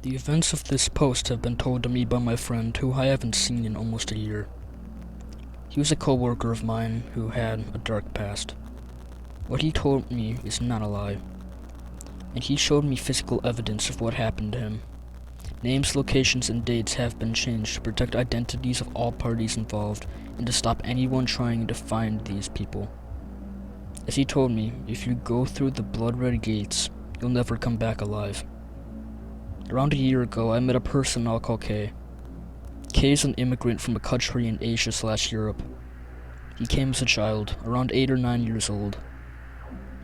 The events of this post have been told to me by my friend who I haven't seen in almost a year. He was a co-worker of mine who had a dark past. What he told me is not a lie, and he showed me physical evidence of what happened to him. Names, locations, and dates have been changed to protect identities of all parties involved and to stop anyone trying to find these people. As he told me, if you go through the blood-red gates, you'll never come back alive. Around a year ago, I met a person I'll call K. K is an immigrant from a country in Asia/Europe. He came as a child, around 8 or 9 years old.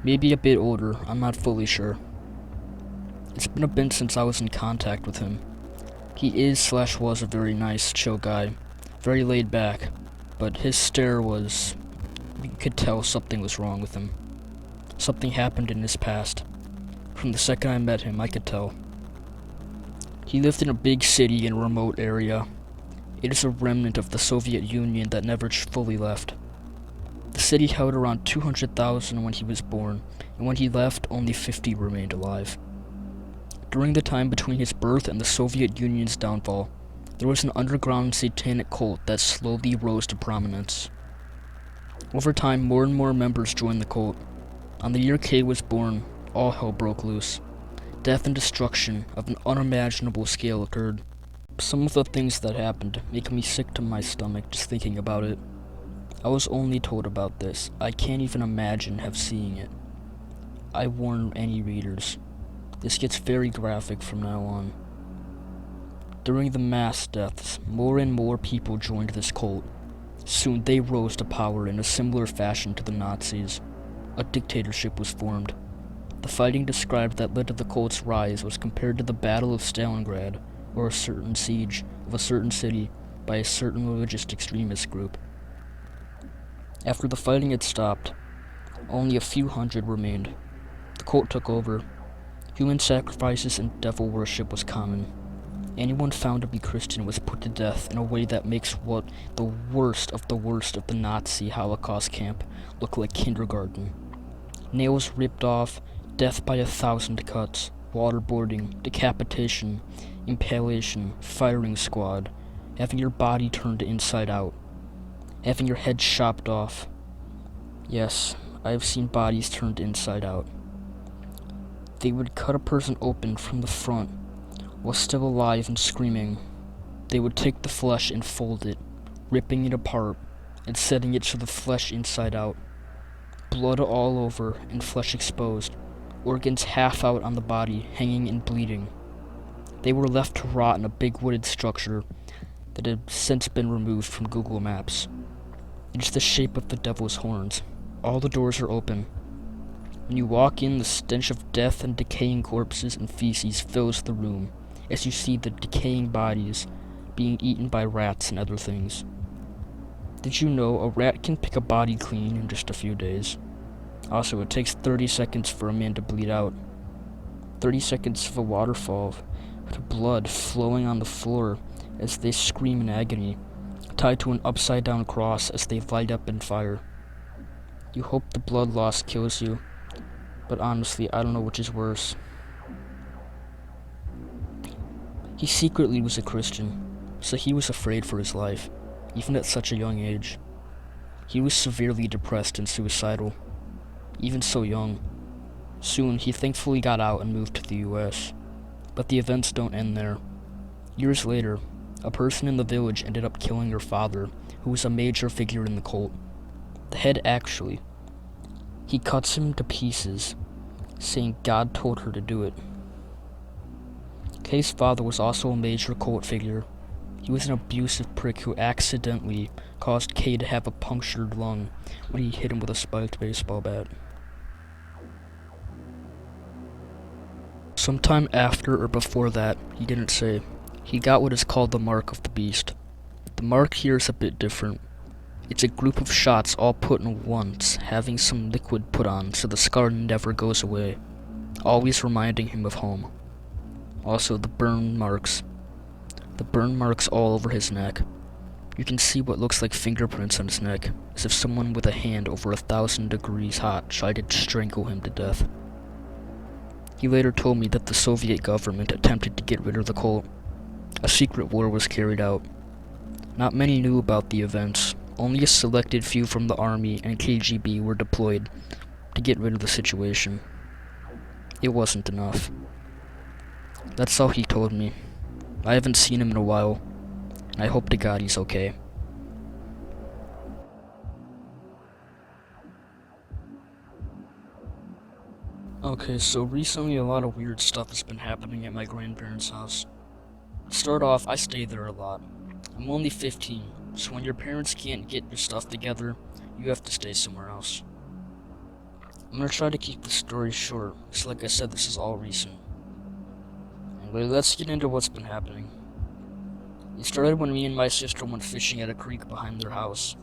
Maybe a bit older, I'm not fully sure. It's been a bit since I was in contact with him. He is/was a very nice, chill guy, very laid back, but his stare was... you could tell something was wrong with him. Something happened in his past. From the second I met him, I could tell. He lived in a big city in a remote area. It is a remnant of the Soviet Union that never fully left. The city held around 200,000 when he was born, and when he left, only 50 remained alive. During the time between his birth and the Soviet Union's downfall, there was an underground satanic cult that slowly rose to prominence. Over time, more and more members joined the cult. On the year K was born, all hell broke loose. Death and destruction of an unimaginable scale occurred. Some of the things that happened make me sick to my stomach just thinking about it. I was only told about this. I can't even imagine seeing it. I warn any readers. This gets very graphic from now on. During the mass deaths, more and more people joined this cult. Soon they rose to power in a similar fashion to the Nazis. A dictatorship was formed. The fighting described that led to the cult's rise was compared to the Battle of Stalingrad, or a certain siege of a certain city by a certain religious extremist group. After the fighting had stopped, only a few hundred remained. The cult took over. Human sacrifices and devil worship was common. Anyone found to be Christian was put to death in a way that makes what the worst of the Nazi Holocaust camp look like kindergarten. Nails ripped off, death by 1,000 cuts, waterboarding, decapitation, impalation, firing squad, having your body turned inside out, having your head chopped off. Yes, I have seen bodies turned inside out. They would cut a person open from the front while still alive and screaming. They would take the flesh and fold it, ripping it apart and setting it to the flesh inside out. Blood all over and flesh exposed, organs half out on the body, hanging and bleeding. They were left to rot in a big wooded structure that had since been removed from Google Maps. It is the shape of the devil's horns. All the doors are open. When you walk in, the stench of death and decaying corpses and feces fills the room, as you see the decaying bodies being eaten by rats and other things. Did you know a rat can pick a body clean in just a few days? Also, it takes 30 seconds for a man to bleed out. 30 seconds of a waterfall of blood flowing on the floor as they scream in agony, tied to an upside-down cross as they light up in fire. You hope the blood loss kills you, but honestly, I don't know which is worse. He secretly was a Christian, so he was afraid for his life, even at such a young age. He was severely depressed and suicidal, even so young. Soon, he thankfully got out and moved to the US. But the events don't end there. Years later, a person in the village ended up killing her father, who was a major figure in the cult. The head, actually. He cuts him to pieces, saying God told her to do it. Kay's father was also a major cult figure. He was an abusive prick who accidentally caused Kay to have a punctured lung when he hit him with a spiked baseball bat. Sometime after or before that, he didn't say, he got what is called the Mark of the Beast. The mark here is a bit different. It's a group of shots all put in once, having some liquid put on so the scar never goes away, always reminding him of home. Also, the burn marks. The burn marks all over his neck. You can see what looks like fingerprints on his neck, as if someone with a hand over 1,000 degrees hot tried to strangle him to death. He later told me that the Soviet government attempted to get rid of the cult. A secret war was carried out. Not many knew about the events. Only a selected few from the army and KGB were deployed to get rid of the situation. It wasn't enough. That's all he told me. I haven't seen him in a while, and I hope to God he's okay. Okay, so recently a lot of weird stuff has been happening at my grandparents' house. To start off, I stay there a lot. I'm only 15, so when your parents can't get your stuff together, you have to stay somewhere else. I'm gonna try to keep the story short, because like I said, this is all recent. Anyway, let's get into what's been happening. It started when me and my sister went fishing at a creek behind their house.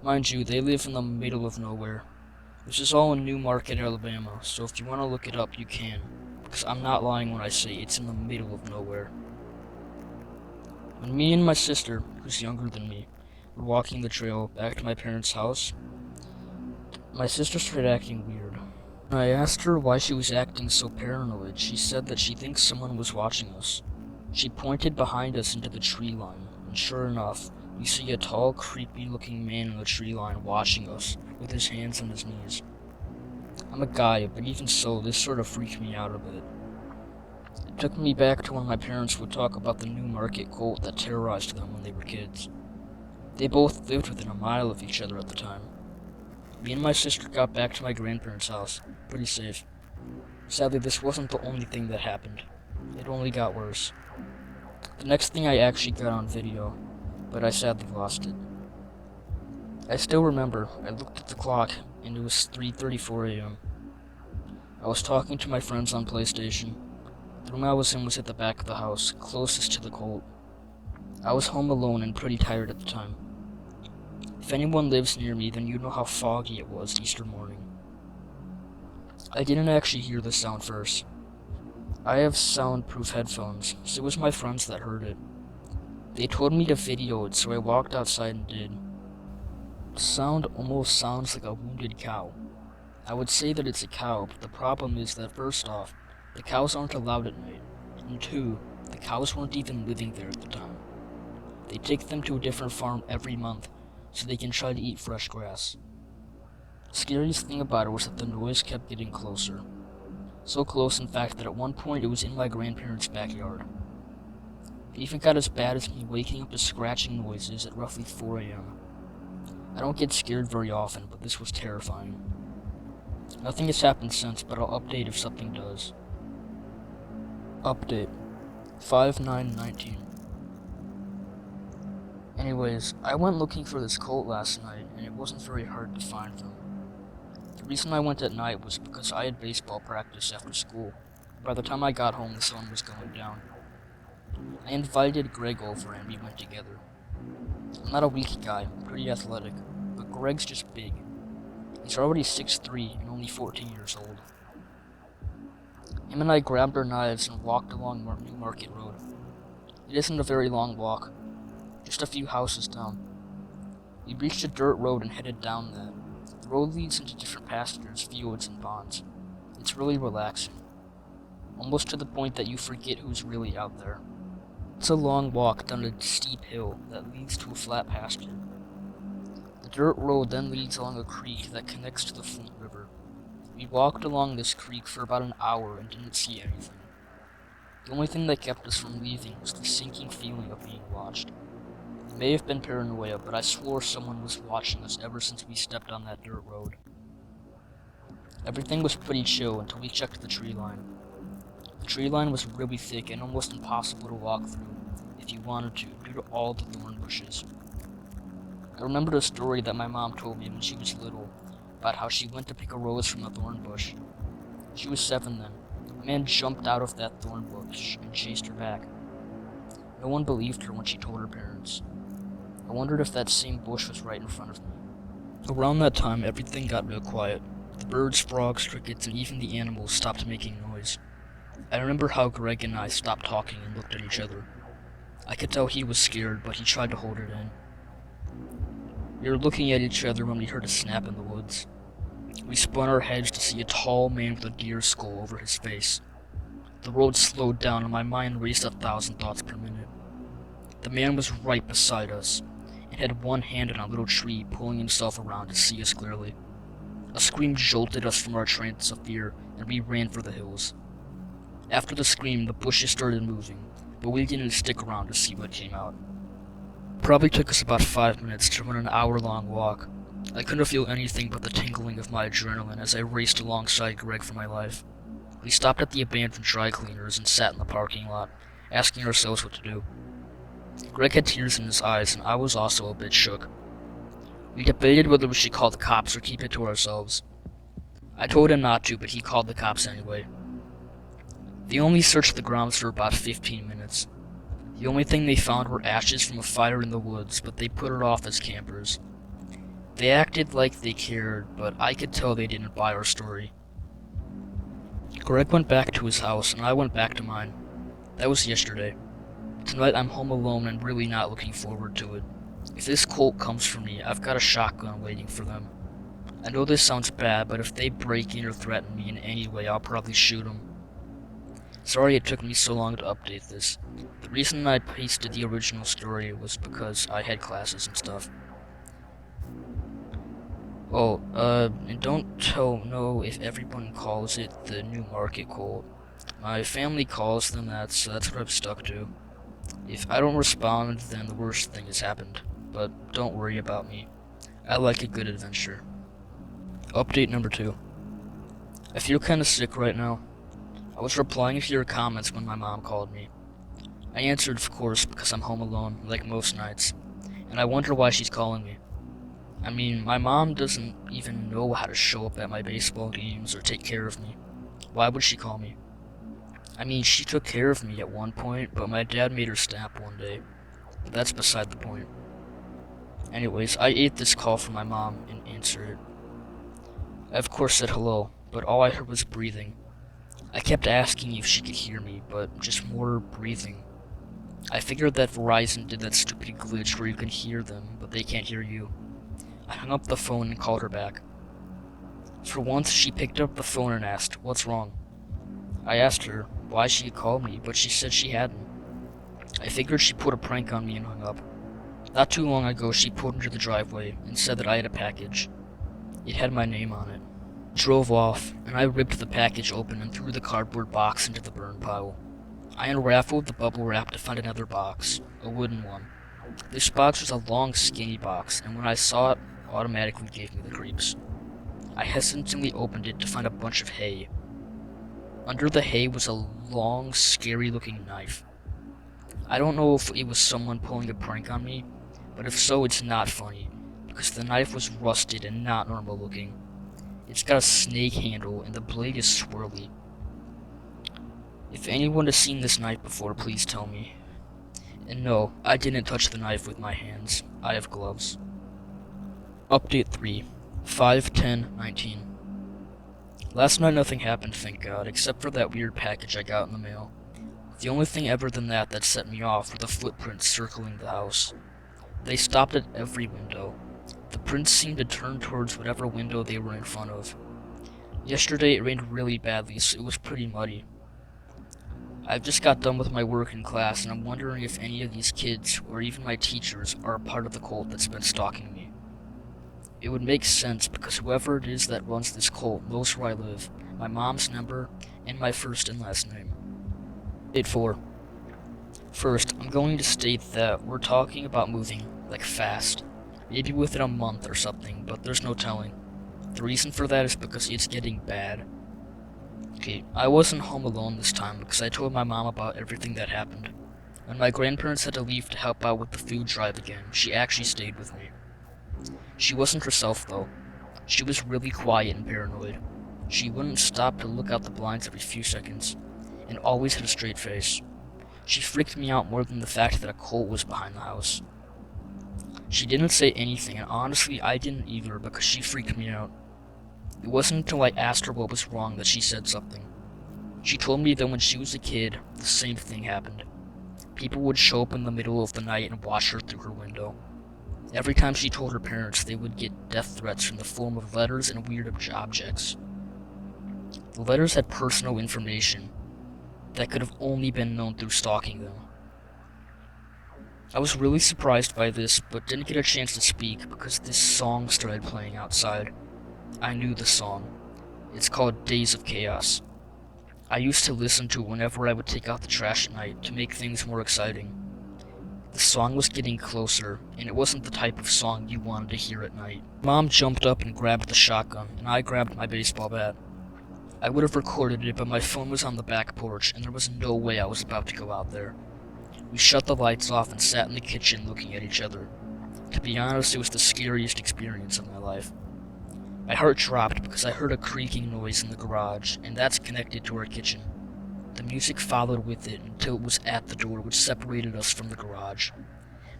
Mind you, they live in the middle of nowhere. This is all in New Market, Alabama, so if you want to look it up, you can. Because I'm not lying when I say it's in the middle of nowhere. When me and my sister, who's younger than me, were walking the trail back to my parents' house, my sister started acting weird. When I asked her why she was acting so paranoid, she said that she thinks someone was watching us. She pointed behind us into the tree line, and sure enough, we see a tall, creepy-looking man in the tree line watching us, with his hands on his knees. I'm a guy, but even so, this sort of freaked me out a bit. It took me back to when my parents would talk about the New Market cult that terrorized them when they were kids. They both lived within a mile of each other at the time. Me and my sister got back to my grandparents' house, pretty safe. Sadly, this wasn't the only thing that happened. It only got worse. The next thing I actually got on video, but I sadly lost it. I still remember, I looked at the clock, and it was 3:34 a.m. I was talking to my friends on PlayStation. The room I was in was at the back of the house, closest to the cult. I was home alone and pretty tired at the time. If anyone lives near me, then you know how foggy it was Easter morning. I didn't actually hear the sound first. I have soundproof headphones, so it was my friends that heard it. They told me to video it, so I walked outside and did. The sound almost sounds like a wounded cow. I would say that it's a cow, but the problem is that first off, the cows aren't allowed at night, and two, the cows weren't even living there at the time. They take them to a different farm every month, so they can try to eat fresh grass. The scariest thing about it was that the noise kept getting closer. So close, in fact, that at one point it was in my grandparents' backyard. It even got as bad as me waking up to scratching noises at roughly 4 a.m. I don't get scared very often, but this was terrifying. Nothing has happened since, but I'll update if something does. Update 5/9/19. Anyways, I went looking for this cult last night, and it wasn't very hard to find them. The reason I went at night was because I had baseball practice after school. By the time I got home, the sun was going down. I invited Greg over and we went together. I'm not a weak guy, I'm pretty athletic, but Greg's just big. He's already 6'3" and only 14 years old. Him and I grabbed our knives and walked along New Market Road. It isn't a very long walk, just a few houses down. We reached a dirt road and headed down that. The road leads into different pastures, fields, and ponds. It's really relaxing, almost to the point that you forget who's really out there. It's a long walk down a steep hill that leads to a flat pasture. The dirt road then leads along a creek that connects to the Flint River. We walked along this creek for about an hour and didn't see anything. The only thing that kept us from leaving was the sinking feeling of being watched. It may have been paranoia, but I swore someone was watching us ever since we stepped on that dirt road. Everything was pretty chill until we checked the tree line. The tree line was really thick and almost impossible to walk through if you wanted to, due to all the thorn bushes. I remembered a story that my mom told me when she was little about how she went to pick a rose from a thorn bush. She was 7 then. A man jumped out of that thorn bush and chased her back. No one believed her when she told her parents. I wondered if that same bush was right in front of me. Around that time, everything got real quiet. The birds, frogs, crickets, and even the animals stopped making noise. I remember how Greg and I stopped talking and looked at each other. I could tell he was scared, but he tried to hold it in. We were looking at each other when we heard a snap in the woods. We spun our heads to see a tall man with a deer skull over his face. The road slowed down and my mind raced 1,000 thoughts per minute. The man was right beside us, and had one hand on a little tree, pulling himself around to see us clearly. A scream jolted us from our trance of fear, and we ran for the hills. After the scream, the bushes started moving, but we didn't stick around to see what came out. It probably took us about 5 minutes to run an hour-long walk. I couldn't feel anything but the tingling of my adrenaline as I raced alongside Greg for my life. We stopped at the abandoned dry cleaners and sat in the parking lot, asking ourselves what to do. Greg had tears in his eyes, and I was also a bit shook. We debated whether we should call the cops or keep it to ourselves. I told him not to, but he called the cops anyway. They only searched the grounds for about 15 minutes. The only thing they found were ashes from a fire in the woods, but they put it off as campers. They acted like they cared, but I could tell they didn't buy our story. Greg went back to his house, and I went back to mine. That was yesterday. Tonight I'm home alone and really not looking forward to it. If this cult comes for me, I've got a shotgun waiting for them. I know this sounds bad, but if they break in or threaten me in any way, I'll probably shoot them. Sorry it took me so long to update this. The reason I pasted the original story was because I had classes and stuff. Oh, and don't know if everyone calls it the New Market Cult. My family calls them that, so that's what I've stuck to. If I don't respond, then the worst thing has happened. But don't worry about me. I like a good adventure. Update number 2. I feel kinda sick right now. I was replying to your comments when my mom called me. I answered, of course, because I'm home alone, like most nights, and I wonder why she's calling me. I mean, my mom doesn't even know how to show up at my baseball games or take care of me. Why would she call me? I mean, she took care of me at one point, but my dad made her snap one day. But that's beside the point. Anyways, I ate this call from my mom and answered it. I of course said hello, but all I heard was breathing. I kept asking if she could hear me, but just more breathing. I figured that Verizon did that stupid glitch where you can hear them, but they can't hear you. I hung up the phone and called her back. For once, she picked up the phone and asked, "What's wrong?" I asked her why she had called me, but she said she hadn't. I figured she put a prank on me and hung up. Not too long ago, she pulled into the driveway and said that I had a package. It had my name on it. Drove off, and I ripped the package open and threw the cardboard box into the burn pile. I unraveled the bubble wrap to find another box, a wooden one. This box was a long, skinny box, and when I saw it, automatically gave me the creeps. I hesitantly opened it to find a bunch of hay. Under the hay was a long, scary-looking knife. I don't know if it was someone pulling a prank on me, but if so, it's not funny, because the knife was rusted and not normal-looking. It's got a snake handle, and the blade is swirly. If anyone has seen this knife before, please tell me. And no, I didn't touch the knife with my hands. I have gloves. Update 3. 5/10/19. Last night nothing happened, thank God, except for that weird package I got in the mail. The only thing ever than that set me off were the footprints circling the house. They stopped at every window. The prints seemed to turn towards whatever window they were in front of. Yesterday it rained really badly, so it was pretty muddy. I've just got done with my work in class, and I'm wondering if any of these kids, or even my teachers, are a part of the cult that's been stalking me. It would make sense, because whoever it is that runs this cult knows where I live, my mom's number, and my first and last name. Update 4. First, I'm going to state that we're talking about moving, like fast. Maybe within a month or something, but there's no telling. The reason for that is because it's getting bad. Okay, I wasn't home alone this time because I told my mom about everything that happened. When my grandparents had to leave to help out with the food drive again, she actually stayed with me. She wasn't herself though. She was really quiet and paranoid. She wouldn't stop to look out the blinds every few seconds, and always had a straight face. She freaked me out more than the fact that a cult was behind the house. She didn't say anything, and honestly I didn't either because she freaked me out. It wasn't until I asked her what was wrong that she said something. She told me that when she was a kid, the same thing happened. People would show up in the middle of the night and watch her through her window. Every time she told her parents, they would get death threats in the form of letters and weird objects. The letters had personal information that could have only been known through stalking them. I was really surprised by this, but didn't get a chance to speak because this song started playing outside. I knew the song. It's called Days of Chaos. I used to listen to it whenever I would take out the trash at night to make things more exciting. The song was getting closer, and it wasn't the type of song you wanted to hear at night. Mom jumped up and grabbed the shotgun, and I grabbed my baseball bat. I would have recorded it, but my phone was on the back porch, and there was no way I was about to go out there. We shut the lights off and sat in the kitchen looking at each other. To be honest, it was the scariest experience of my life. My heart dropped because I heard a creaking noise in the garage, and that's connected to our kitchen. The music followed with it until it was at the door which separated us from the garage.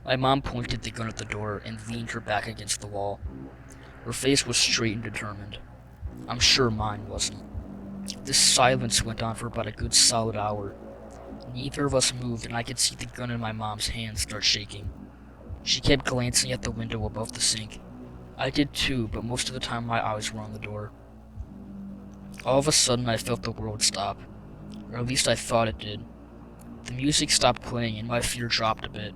My mom pointed the gun at the door and leaned her back against the wall. Her face was straight and determined. I'm sure mine wasn't. This silence went on for about a good solid hour. Neither of us moved, and I could see the gun in my mom's hand start shaking. She kept glancing at the window above the sink. I did too, but most of the time my eyes were on the door. All of a sudden I felt the world stop. Or at least I thought it did. The music stopped playing and my fear dropped a bit.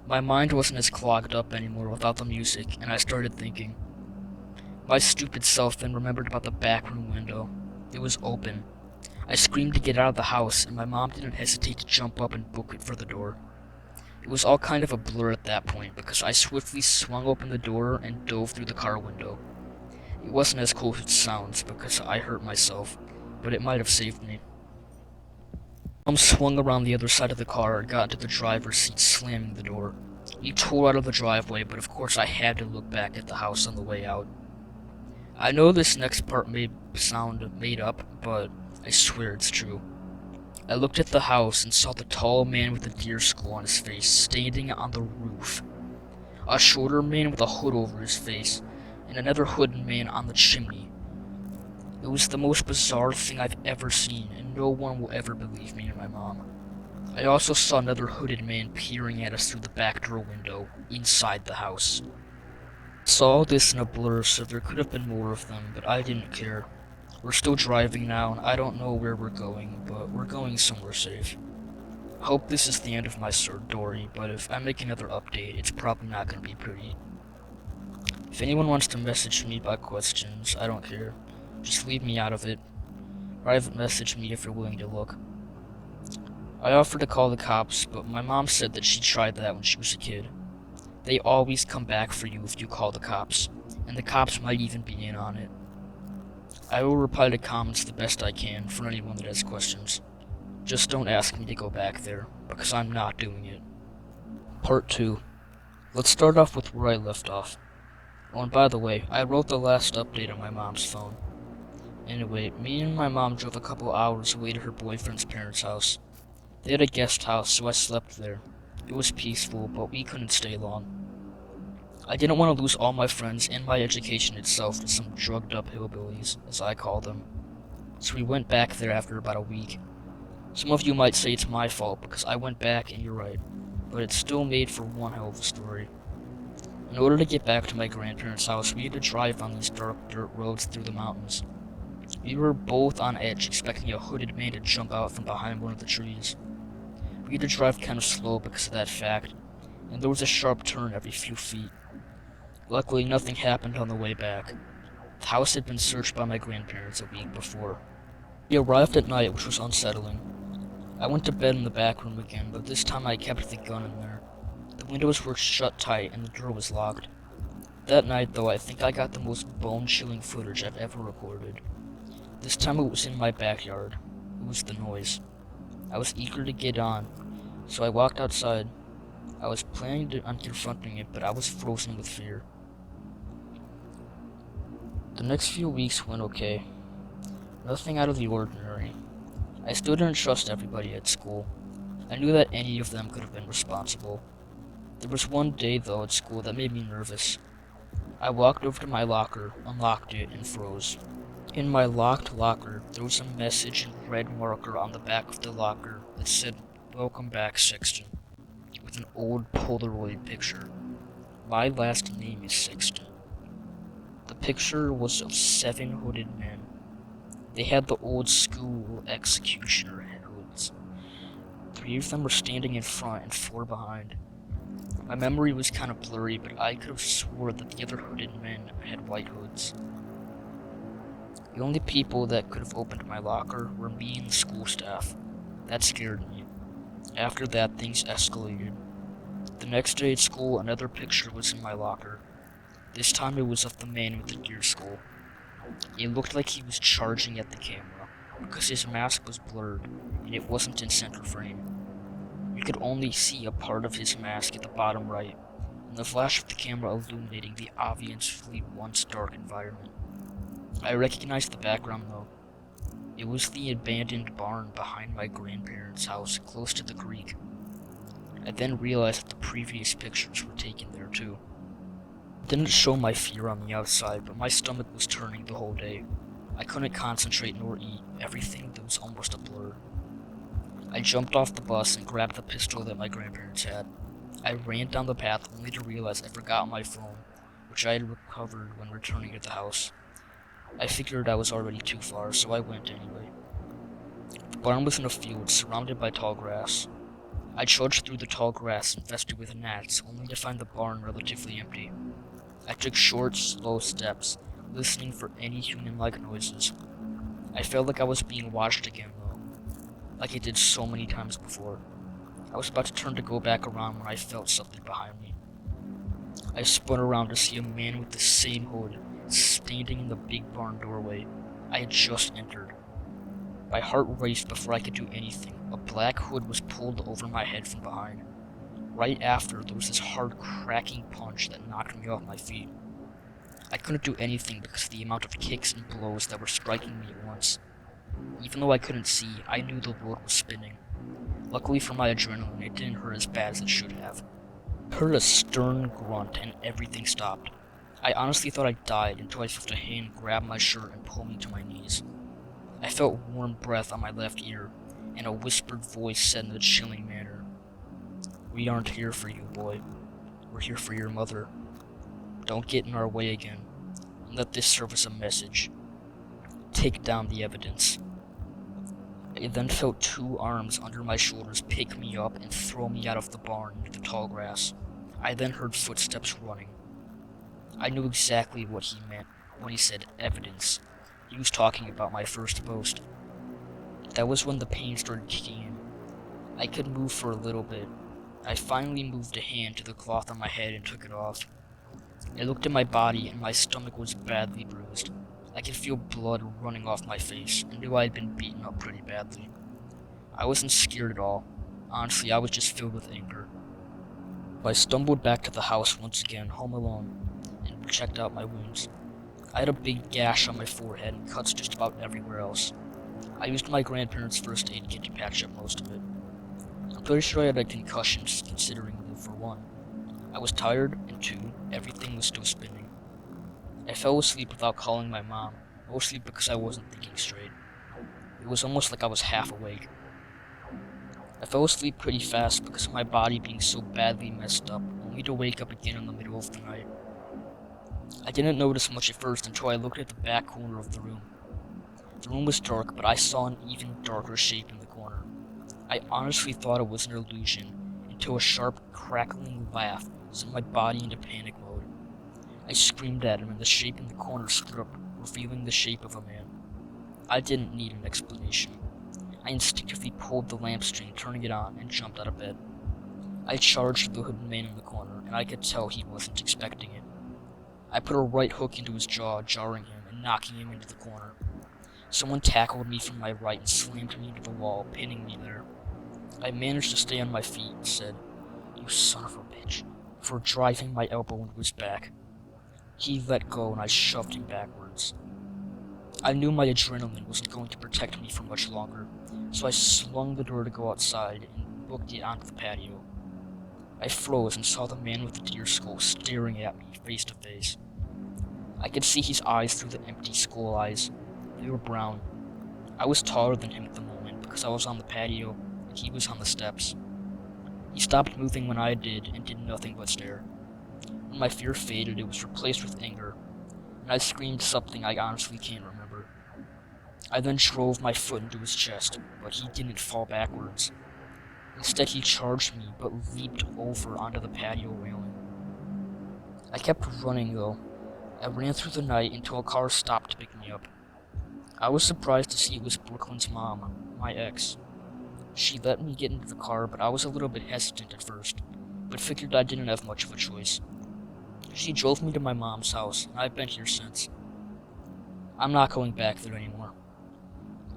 My mind wasn't as clogged up anymore without the music, and I started thinking. My stupid self then remembered about the back room window. It was open. I screamed to get out of the house, and my mom didn't hesitate to jump up and book it for the door. It was all kind of a blur at that point, because I swiftly swung open the door and dove through the car window. It wasn't as cool as it sounds, because I hurt myself, but it might have saved me. Mom swung around the other side of the car and got into the driver's seat, slamming the door. We tore out of the driveway, but of course I had to look back at the house on the way out. I know this next part may sound made up, but I swear it's true. I looked at the house and saw the tall man with a deer skull on his face standing on the roof. A shorter man with a hood over his face, and another hooded man on the chimney. It was the most bizarre thing I've ever seen, and no one will ever believe me or my mom. I also saw another hooded man peering at us through the back door window, inside the house. I saw all this in a blur, so there could have been more of them, but I didn't care. We're still driving now, and I don't know where we're going, but we're going somewhere safe. I hope this is the end of my story, but if I make another update, it's probably not going to be pretty. If anyone wants to message me about questions, I don't care. Just leave me out of it. Private message me if you're willing to look. I offered to call the cops, but my mom said that she tried that when she was a kid. They always come back for you if you call the cops, and the cops might even be in on it. I will reply to comments the best I can for anyone that has questions. Just don't ask me to go back there, because I'm not doing it. Part 2. Let's start off with where I left off. Oh, and by the way, I wrote the last update on my mom's phone. Anyway, me and my mom drove a couple hours away to her boyfriend's parents' house. They had a guest house, so I slept there. It was peaceful, but we couldn't stay long. I didn't want to lose all my friends and my education itself to some drugged-up hillbillies, as I call them. So we went back there after about a week. Some of you might say it's my fault because I went back, and you're right, but it still made for one hell of a story. In order to get back to my grandparents' house, we had to drive on these dark dirt roads through the mountains. We were both on edge, expecting a hooded man to jump out from behind one of the trees. We had to drive kind of slow because of that fact, and there was a sharp turn every few feet. Luckily, nothing happened on the way back. The house had been searched by my grandparents a week before. We arrived at night, which was unsettling. I went to bed in the back room again, but this time I kept the gun in there. The windows were shut tight and the door was locked. That night, though, I think I got the most bone-chilling footage I've ever recorded. This time it was in my backyard. It was the noise. I was eager to get on, so I walked outside. I was planning on confronting it, but I was frozen with fear. The next few weeks went okay. Nothing out of the ordinary. I still didn't trust everybody at school. I knew that any of them could have been responsible. There was one day, though, at school that made me nervous. I walked over to my locker, unlocked it, and froze. In my locked locker, there was a message in red marker on the back of the locker that said, "Welcome back, Sexton," with an old Polaroid picture. My last name is Sexton. The picture was of 7 hooded men. They had the old school executioner hoods. 3 of them were standing in front and 4 behind. My memory was kind of blurry, but I could have swore that the other hooded men had white hoods. The only people that could have opened my locker were me and the school staff. That scared me. After that, things escalated. The next day at school, another picture was in my locker. This time it was of the man with the deer skull. It looked like he was charging at the camera, because his mask was blurred, and it wasn't in center frame. You could only see a part of his mask at the bottom right, and the flash of the camera illuminating the obviously once dark environment. I recognized the background though. It was the abandoned barn behind my grandparents' house, close to the creek. I then realized that the previous pictures were taken there too. It didn't show my fear on the outside, but my stomach was turning the whole day. I couldn't concentrate nor eat. Everything was almost a blur. I jumped off the bus and grabbed the pistol that my grandparents had. I ran down the path only to realize I forgot my phone, which I had recovered when returning to the house. I figured I was already too far, so I went anyway. The barn was in a field surrounded by tall grass. I trudged through the tall grass infested with gnats, only to find the barn relatively empty. I took short, slow steps, listening for any human-like noises. I felt like I was being watched again, though, like I did so many times before. I was about to turn to go back around when I felt something behind me. I spun around to see a man with the same hood standing in the big barn doorway I had just entered. My heart raced before I could do anything. A black hood was pulled over my head from behind. Right after, there was this hard cracking punch that knocked me off my feet. I couldn't do anything because of the amount of kicks and blows that were striking me at once. Even though I couldn't see, I knew the world was spinning. Luckily for my adrenaline, it didn't hurt as bad as it should have. I heard a stern grunt and everything stopped. I honestly thought I died until I felt a hand grab my shirt and pull me to my knees. I felt warm breath on my left ear, and a whispered voice said in a chilling manner, "We aren't here for you, boy. We're here for your mother. Don't get in our way again, and let this serve as a message. Take down the evidence." I then felt 2 arms under my shoulders pick me up and throw me out of the barn into the tall grass. I then heard footsteps running. I knew exactly what he meant when he said evidence. He was talking about my first post. That was when the pain started kicking in. I could move for a little bit. I finally moved a hand to the cloth on my head and took it off. I looked at my body and my stomach was badly bruised. I could feel blood running off my face and knew I had been beaten up pretty badly. I wasn't scared at all. Honestly, I was just filled with anger. I stumbled back to the house once again, home alone, and checked out my wounds. I had a big gash on my forehead and cuts just about everywhere else. I used my grandparents' first aid kit to patch up most of it. I'm pretty sure I had a concussion, considering that for 1, I was tired, and 2, everything was still spinning. I fell asleep without calling my mom, mostly because I wasn't thinking straight. It was almost like I was half awake. I fell asleep pretty fast because of my body being so badly messed up, only to wake up again in the middle of the night. I didn't notice much at first until I looked at the back corner of the room. The room was dark, but I saw an even darker shape in the corner. I honestly thought it was an illusion, until a sharp, crackling laugh sent my body into panic mode. I screamed at him, and the shape in the corner stood up, revealing the shape of a man. I didn't need an explanation. I instinctively pulled the lamp string, turning it on, and jumped out of bed. I charged the hooded man in the corner, and I could tell he wasn't expecting it. I put a right hook into his jaw, jarring him and knocking him into the corner. Someone tackled me from my right and slammed me into the wall, pinning me there. I managed to stay on my feet and said, "You son of a bitch," before driving my elbow into his back. He let go and I shoved him backwards. I knew my adrenaline wasn't going to protect me for much longer, so I swung the door to go outside and booked it onto the patio. I froze and saw the man with the deer skull staring at me face to face. I could see his eyes through the empty skull eyes. They were brown. I was taller than him at the moment because I was on the patio and he was on the steps. He stopped moving when I did and did nothing but stare. When my fear faded, it was replaced with anger, and I screamed something I honestly can't remember. I then drove my foot into his chest, but he didn't fall backwards. Instead, he charged me, but leaped over onto the patio railing. I kept running, though. I ran through the night until a car stopped to pick me up. I was surprised to see it was Brooklyn's mom, my ex. She let me get into the car, but I was a little bit hesitant at first, but figured I didn't have much of a choice. She drove me to my mom's house, and I've been here since. I'm not going back there anymore.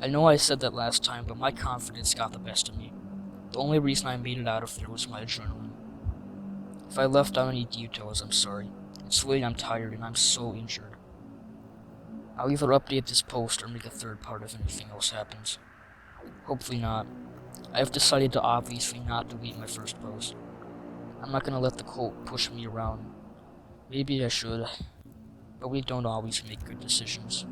I know I said that last time, but my confidence got the best of me. The only reason I made it out of there was my adrenaline. If I left out any details, I'm sorry. It's late, I'm tired, and I'm so injured. I'll either update this post or make a third part if anything else happens. Hopefully not. I have decided to obviously not delete my first post. I'm not gonna let the cult push me around. Maybe I should, but we don't always make good decisions.